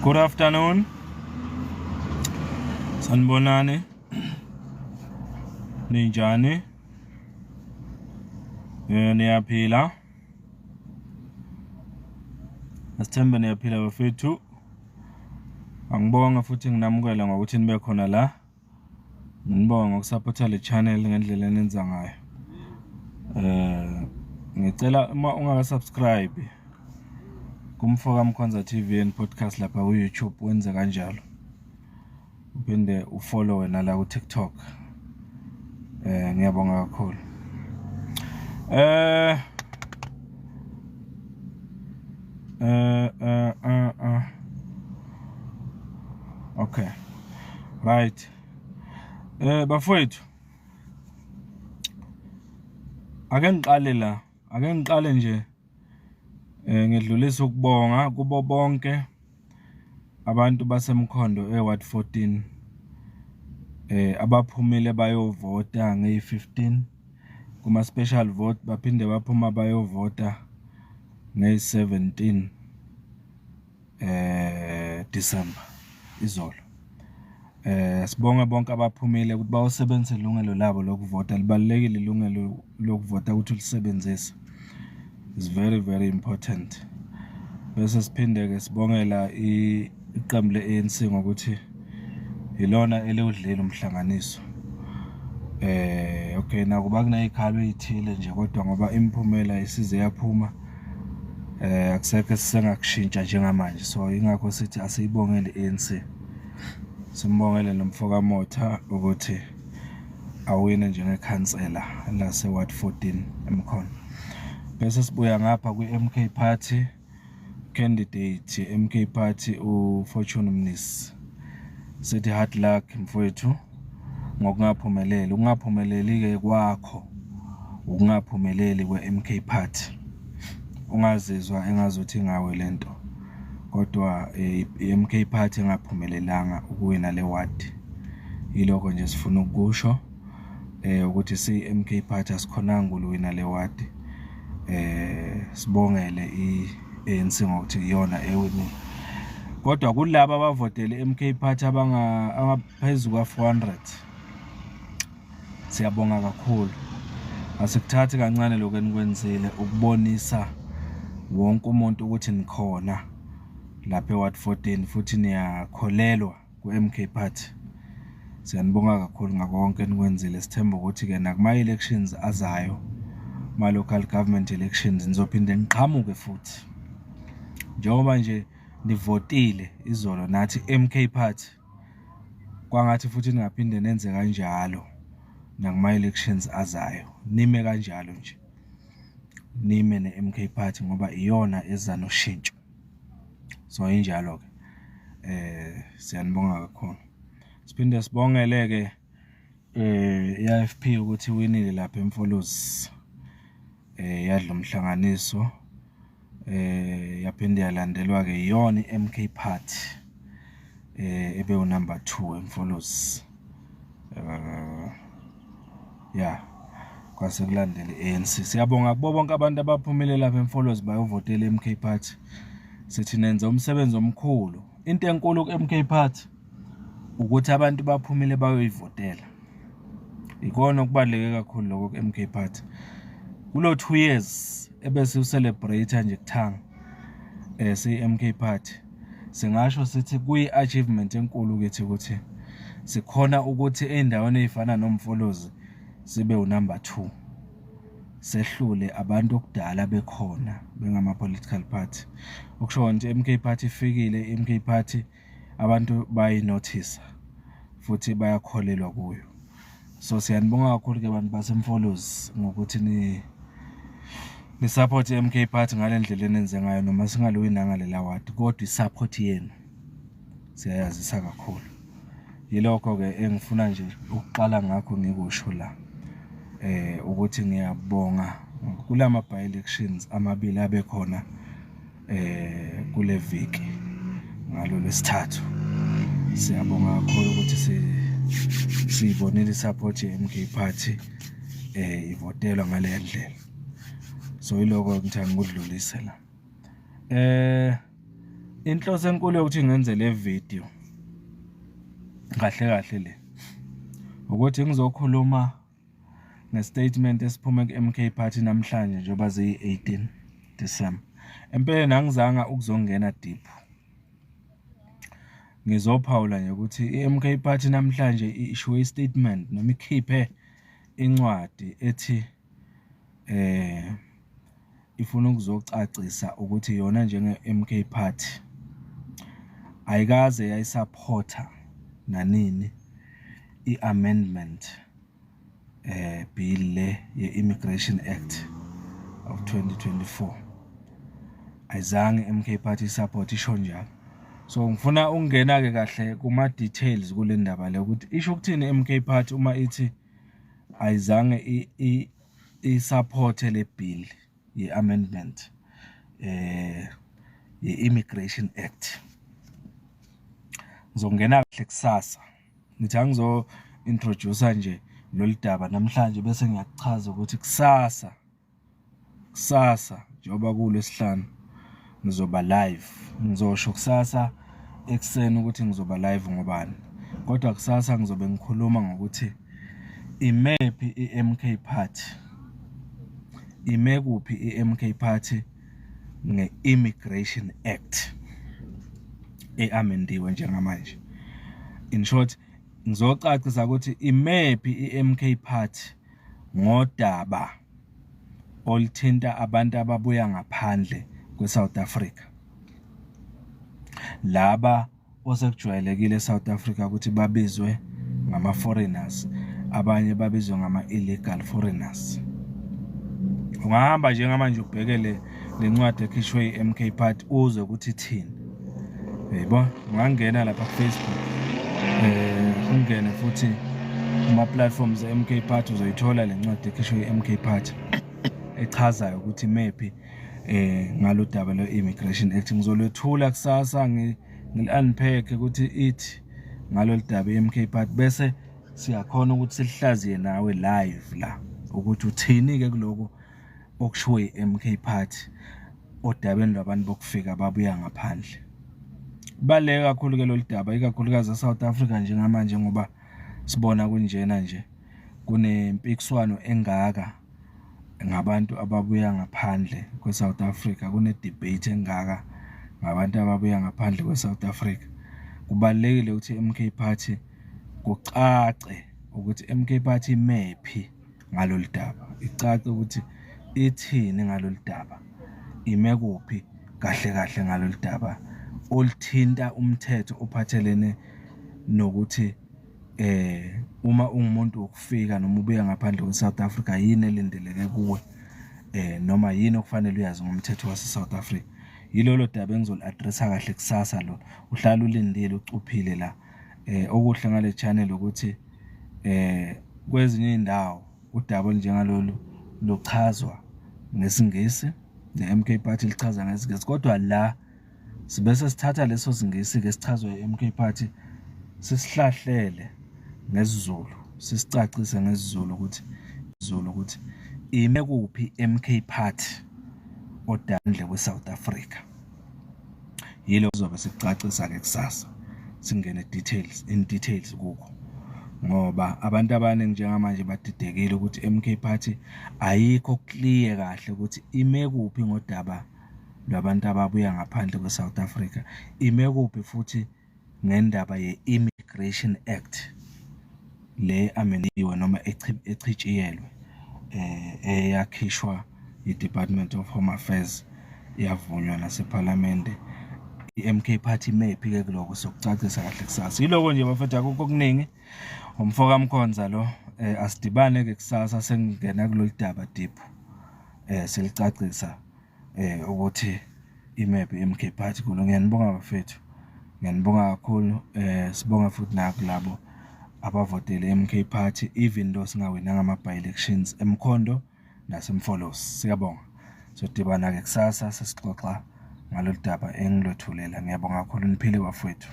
Good afternoon. Sanibonani. Ninjani. Niyaphila. Asithembe niyaphila bafethu. Angibonga futhi nginamukela ngokuthi nibe khona la. Ngibonga ngokusupporta le channel ngendlela enenza ngayo. Ngicela uma ungaka-subscribe kumfoka Mkhonza TV and podcast lapha ku YouTube wenze kanjalo. Uphinde ufollow wena la ku TikTok. Ngiyabonga kakhulu. Okay. Right. Bafowethu. Ake ngiqale nje ngidlulisa ukubonga kubo bonke abantu basemkhondo eWard 14 abaphumile bayovota nge-15 kuma special vote baphinde baphuma bayovota nge-17 December izolo. Sibonga bonke abaphumile ukuthi bawusebenzise ilungelo labo lokuvota. Libalekile ilungelo lokuvota ukuthi ulisebenzise. It's very, very important. Bese siphinde ke sibongela iqembu le-ANC ngokuthi ilona eludlela umhlanganiso. Okay, nakuba kuneyikhalo ezithile nje kodwa ngoba imiphumela isize yaphuma akusekho sisengakushintsha njengamanje. So ingakho sithi asiyibongele i-ANC. Simbongele nomfoka Motha ukuthi awine njengekhansela la se-Ward 14 emkhona. Bese sibuya ngapha kwi-MK Party candidate MK Party uFortune Mnisi. Sithi hard luck mfowethu ngokungaphumeleli. Ungaphumeleli ke kwakho ukungaphumeleli kwe-MK Party. Ungazizwa engazuthi ngawe lento. Kodwa i-MK Party engaphumelelanga ukuwina le ward. Yiloko nje sifuna ukusho ukuthi si-MK Party asikhonanga ukuwina le ward. Sibongele i-ANC ngokuthi iyona ewinile. Kodwa kulabo abavotele i-MK Party abangaphezulu kwa-400 siyabonga kakhulu. Asikuthathi kancane lokho enikwenzile ukubonisa wonke umuntu ukuthi nikhona lapha eWard 14 futhi niyakholelwa ku-MK Party. Siyanibonga kakhulu ngakho konke enikwenzile. Sithemba ukuthi ke nakuma-elections azayo ma-local government elections nizophinde niqhamuke futhi. Njengoba nje nivotile izolo nathi MK Party kwangathi futhi ningaphinde nenze kanjalo nakuma-elections azayo. Nime kanjalo nje. Nime ne-MK Party ngoba iyona eza noshintsho. So injalo ke siyanibonga kakhulu. Siphinde sibongele ke i-AFP ukuthi winile lapha eMfolozi. Yadla umhlanganiso yaphinde yalandelwa ke iyona i-MK Party ebe unumber 2 eMfolozi. Kwase kulandela i-ANC. Siyabonga kubo bonke abantu abaphumile lapha eMfolozi bayovotela i-MK Party. Sithi nenza umsebenzi omkhulu. Into enkulu ku-MK Party ukuthi abantu baphumile bayoyivotela. Ikona okubaluleke kakhulu lokho ku-MK Party. Kulo 2 years ebese ucelebrate nje kuthanga si-MK Party. Singasho sithi kuyi-achievement enkulu kithi ukuthi sikhona ukuthi endaweni ezifana noMfolozi sibe unumber 2. Sehlule abantu okudala bekhona bengama-political party. Okusho ukuthi MK Party ifikile, MK Party abantu bayinothisa futhi bayakholelwa kuyo. So siyanibonga kakhulu ke abantu baseMfolozi ngokuthi ni support MK Party ngale ndlela enenze ngayo noma singaluwinanga lela ward kodwa i-support yenu siyayazisa kakhulu. Yilokho ke engifuna nje ukuqala ngakho ngikusho la. Ukuthi ngiyabonga kulama by-elections amabili abekhona kule viki ngalo lesithathu. Siyabonga kakhulu ukuthi siyibonile i-support ye-MK Party ivotelwa ngale ndlela. So iloko ngithanda ukudlulisa la. Inhloso enkulu yokuthi ngenze le video kahle kahle le ukuthi ngizokhuluma nestatement esiphume ku-MK Party namhlanje njengoba ziyi-18 December. Empeleni angizanga ukuzongena deep. Ngizophawula nje ukuthi i-MK Party namhlanje ishiwe istatement noma ikhiphe incwadi ethi ifuna ukuzocacisa ukuthi yona njenge-MK Party ayikaze yayisupporta nanini i-amendment bill le ye-Immigration Act of 2024. Ayizange MK Party support isho njalo. So ngifuna ukungena ke kahle kuma details kule ndaba le ukuthi isho ukuthini MK Party uma ithi ayizange i-support le bill ye-amendment ye-Immigration Act. Ngizongena kahle kusasa. Ngithi angizo introduce nje lolu daba namhlanje bese ngiyachaza ukuthi kusasa njengoba kuLwesihlanu ngizoba live. Ngizosho kusasa ekseni ukuthi ngizoba live ngobani. Kodwa kusasa ngizobe ngikhuluma ngokuthi imephi i-MK Party. Ime kuphi i-MK Party nge-Immigration Act eamendiwe njengamanje. In short, ngizocacisa ukuthi imephi i-MK Party ngodaba oluthinta abantu ababuya ngaphandle kweSouth Africa. Laba osekujwayelekile eSouth Africa ukuthi babizwe ngama-foreigners, abanye babizwe ngama-illegal foreigners. Ungahamba njengamanje ubheke le ncwadi ekhishwe i-MK Party uzwe ukuthi ithini. Yebo, ungangena lapha ku-Facebook ungene futhi kuma platforms e-MK Party uzoyithola le ncwadi ekhishwe i-MK Party echazayo ukuthi imephi ngalo daba le-Immigration Act. Ngizolethula kusasa ngil-unpack ukuthi ithi ngalo daba i-MK Party bese siyakhona ukuthi silihlaziye nawe live la ukuthi uthini ke kuloko okushiwo i-MK Party odabeni lwabantu bokufika babuya ngaphandle. Kubaluleke kakhulu ke lolu daba ikakhulukazi eSouth Africa njengamanje ngoba sibona kunjena nje kunempikiswano engaka ngabantu ababuya ngaphandle kweSouth Africa, kune-debate engaka ngabantu ababuya ngaphandle kweSouth Africa. Kubalulekile ukuthi MK Party kucace ukuthi MK Party imephi ngalolu daba, icace ukuthi ithini ngalolu daba, ime kuphi kahle ngalolu daba oluthinta umthetho ophathelene nokuthi uma ungumuntu wokufika noma ubuya ngaphandle kweSouth Africa yini elindeleke kuwe noma yini okufanele uyazi ngomthetho waseSouth Africa. Yilolo daba engizoli-addressa kahle kusasa lo. Uhlala ulindile ucuphile la. Okuhle ngale channel ukuthi kwezinye indawo udaba olunjengalolu luchazwa ngesingisi, ne-MK Party lichaza ngesingisi, kodwa la sibese sithatha leso singisi ke sichazwe i-MK Party sisihlahlele ngesiZulu, sisicacise ngesiZulu ukuthi ime kuphi MK Party odandle kweSouth Africa. Yilo kuzobe sicacisa ke kusasa singene details kukho, ngoba abantu abaningi njengamanje badidekile ukuthi MK Party ayikho clear kahle ukuthi ime kuphi ngodaba lwabantu ababuya ngaphandle kweSouth Africa, ime kuphi futhi ngendaba ye-Immigration Act le amendiwe noma echitshiyelwe eyakhishwa i-Department of Home Affairs yavunywa naseParliament. I-MK Party imephi ke kuloko sokucacisa kahle kusasa. Yiloko nje bafethu akukho okuningi. Umfoka Mkhonza lo, asidibane ke kusasa sengena kulolu daba deep selicacisa ukuthi imephi i-MK Party kulo. Ngiyanibonga bafethu, ngiyanibonga kakhulu. Sibonga futhi nakulabo abavotele i-MK Party even though singawinanga ama-by-elections eMkhondo naseMfolosi. Siyabonga. Sodibana ke kusasa sesixoxa ngalolu daba engilothulela. Ngiyabonga kakhulu, niphile bafethu.